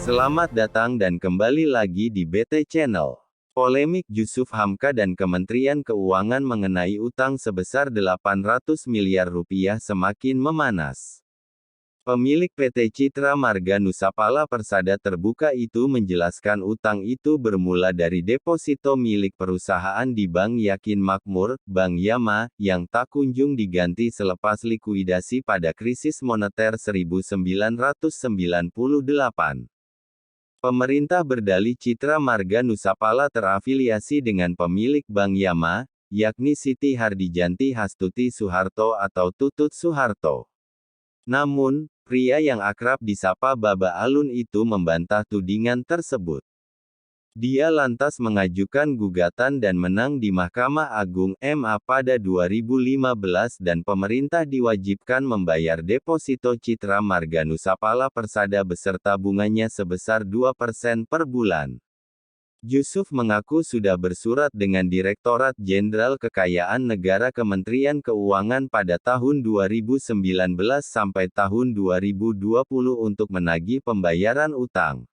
Selamat datang dan kembali lagi di BT Channel. Polemik Jusuf Hamka dan Kementerian Keuangan mengenai utang sebesar 800 miliar rupiah semakin memanas. Pemilik PT Citra Marga Nusapala Persada Terbuka itu menjelaskan utang itu bermula dari deposito milik perusahaan di Bank Yakin Makmur, Bank Yama, yang tak kunjung diganti selepas likuidasi pada krisis moneter 1998. Pemerintah berdalih Citra Marga Nusapala terafiliasi dengan pemilik Bank Yama, yakni Siti Hardijanti Hastuti Soeharto atau Tutut Soeharto. Namun, pria yang akrab disapa Baba Alun itu membantah tudingan tersebut. Dia lantas mengajukan gugatan dan menang di Mahkamah Agung MA pada 2015 dan pemerintah diwajibkan membayar deposito Citra Marga Nusapala Persada beserta bunganya sebesar 2% per bulan. Jusuf mengaku sudah bersurat dengan Direktorat Jenderal Kekayaan Negara Kementerian Keuangan pada tahun 2019 sampai tahun 2020 untuk menagih pembayaran utang.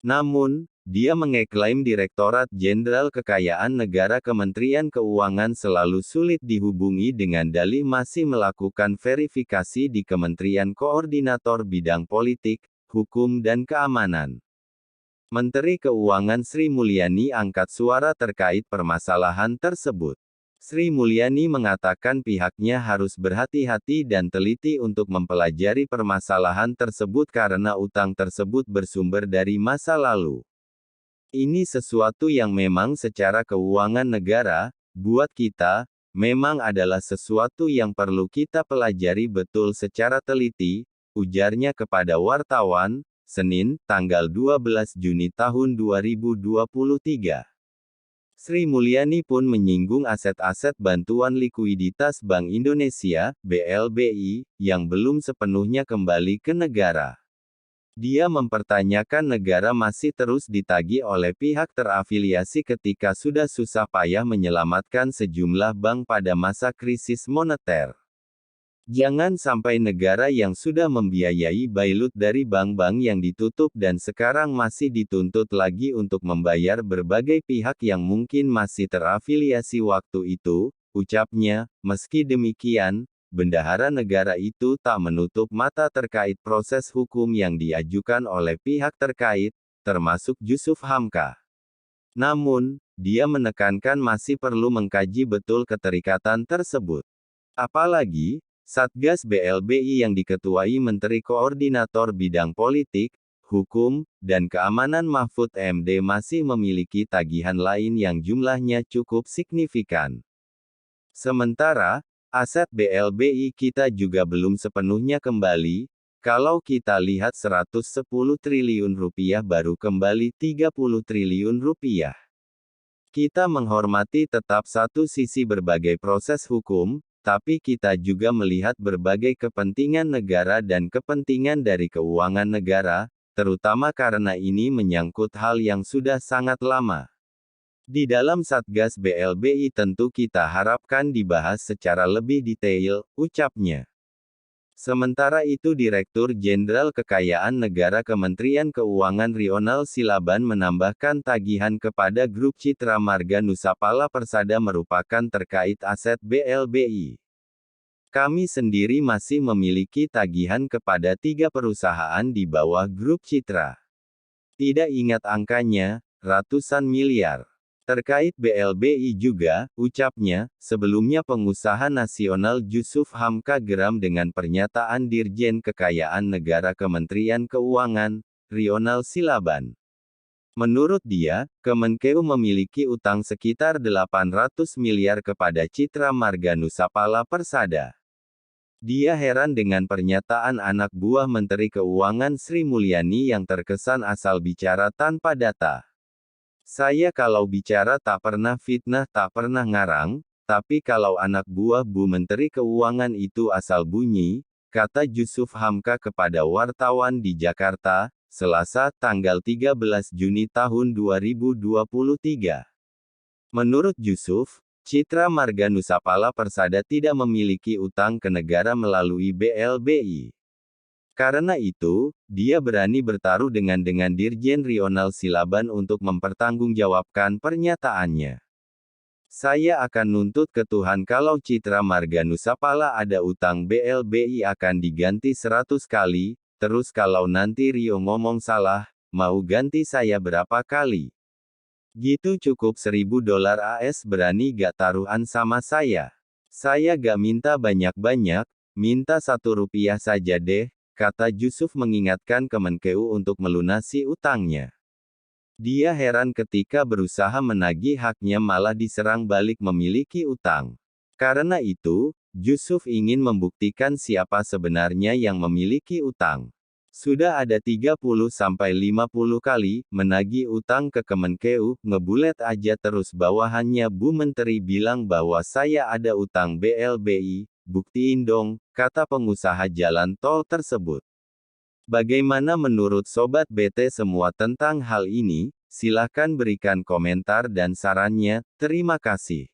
Namun, dia mengeklaim Direktorat Jenderal Kekayaan Negara Kementerian Keuangan selalu sulit dihubungi dengan dalih masih melakukan verifikasi di Kementerian Koordinator Bidang Politik, Hukum dan Keamanan. Menteri Keuangan Sri Mulyani angkat suara terkait permasalahan tersebut. Sri Mulyani mengatakan pihaknya harus berhati-hati dan teliti untuk mempelajari permasalahan tersebut karena utang tersebut bersumber dari masa lalu. Ini sesuatu yang memang secara keuangan negara, buat kita, memang adalah sesuatu yang perlu kita pelajari betul secara teliti, ujarnya kepada wartawan, Senin, tanggal 12 Juni tahun 2023. Sri Mulyani pun menyinggung aset-aset bantuan likuiditas Bank Indonesia, BLBI, yang belum sepenuhnya kembali ke negara. Dia mempertanyakan negara masih terus ditagih oleh pihak terafiliasi ketika sudah susah payah menyelamatkan sejumlah bank pada masa krisis moneter. Jangan sampai negara yang sudah membiayai bailout dari bank-bank yang ditutup dan sekarang masih dituntut lagi untuk membayar berbagai pihak yang mungkin masih terafiliasi waktu itu, ucapnya. Meski demikian, bendahara negara itu tak menutup mata terkait proses hukum yang diajukan oleh pihak terkait, termasuk Jusuf Hamka. Namun, dia menekankan masih perlu mengkaji betul keterikatan tersebut. Apalagi, Satgas BLBI yang diketuai Menteri Koordinator Bidang Politik, Hukum, dan Keamanan Mahfud MD masih memiliki tagihan lain yang jumlahnya cukup signifikan. Sementara, aset BLBI kita juga belum sepenuhnya kembali. Kalau kita lihat 110 triliun rupiah baru kembali 30 triliun rupiah. Kita menghormati tetap satu sisi berbagai proses hukum, tapi kita juga melihat berbagai kepentingan negara dan kepentingan dari keuangan negara, terutama karena ini menyangkut hal yang sudah sangat lama. Di dalam Satgas BLBI tentu kita harapkan dibahas secara lebih detail, ucapnya. Sementara itu Direktur Jenderal Kekayaan Negara Kementerian Keuangan Ronald Silaban menambahkan tagihan kepada grup Citra Marga Nusapala Persada merupakan terkait aset BLBI. Kami sendiri masih memiliki tagihan kepada 3 perusahaan di bawah grup Citra. Tidak ingat angkanya, ratusan miliar. Terkait BLBI juga, ucapnya, sebelumnya pengusaha nasional Jusuf Hamka geram dengan pernyataan Dirjen Kekayaan Negara Kementerian Keuangan, Ronald Silaban. Menurut dia, Kemenkeu memiliki utang sekitar 800 miliar kepada Citra Marga Nusapala Persada. Dia heran dengan pernyataan anak buah Menteri Keuangan Sri Mulyani yang terkesan asal bicara tanpa data. Saya kalau bicara tak pernah fitnah tak pernah ngarang, tapi kalau anak buah Bu Menteri Keuangan itu asal bunyi, kata Jusuf Hamka kepada wartawan di Jakarta, Selasa, tanggal 13 Juni tahun 2023. Menurut Jusuf, Citra Marga Nusapala Persada tidak memiliki utang ke negara melalui BLBI. Karena itu, dia berani bertaruh dengan Dirjen Rional Silaban untuk mempertanggungjawabkan pernyataannya. Saya akan nuntut ke Tuhan kalau Citra Marga Nusapala ada utang BLBI akan diganti 100 kali, terus kalau nanti Rio ngomong salah, mau ganti saya berapa kali? Gitu cukup $1000 AS berani gak taruhan sama saya? Saya gak minta banyak-banyak, minta Rp1 saja deh, kata Jusuf mengingatkan Kemenkeu untuk melunasi utangnya. Dia heran ketika berusaha menagih haknya malah diserang balik memiliki utang. Karena itu, Jusuf ingin membuktikan siapa sebenarnya yang memiliki utang. Sudah ada 30-50 kali menagih utang ke Kemenkeu, ngebulet aja terus bawahannya Bu Menteri bilang bahwa saya ada utang BLBI, buktiin dong, kata pengusaha jalan tol tersebut. Bagaimana menurut Sobat BT semua tentang hal ini? Silahkan berikan komentar dan sarannya, terima kasih.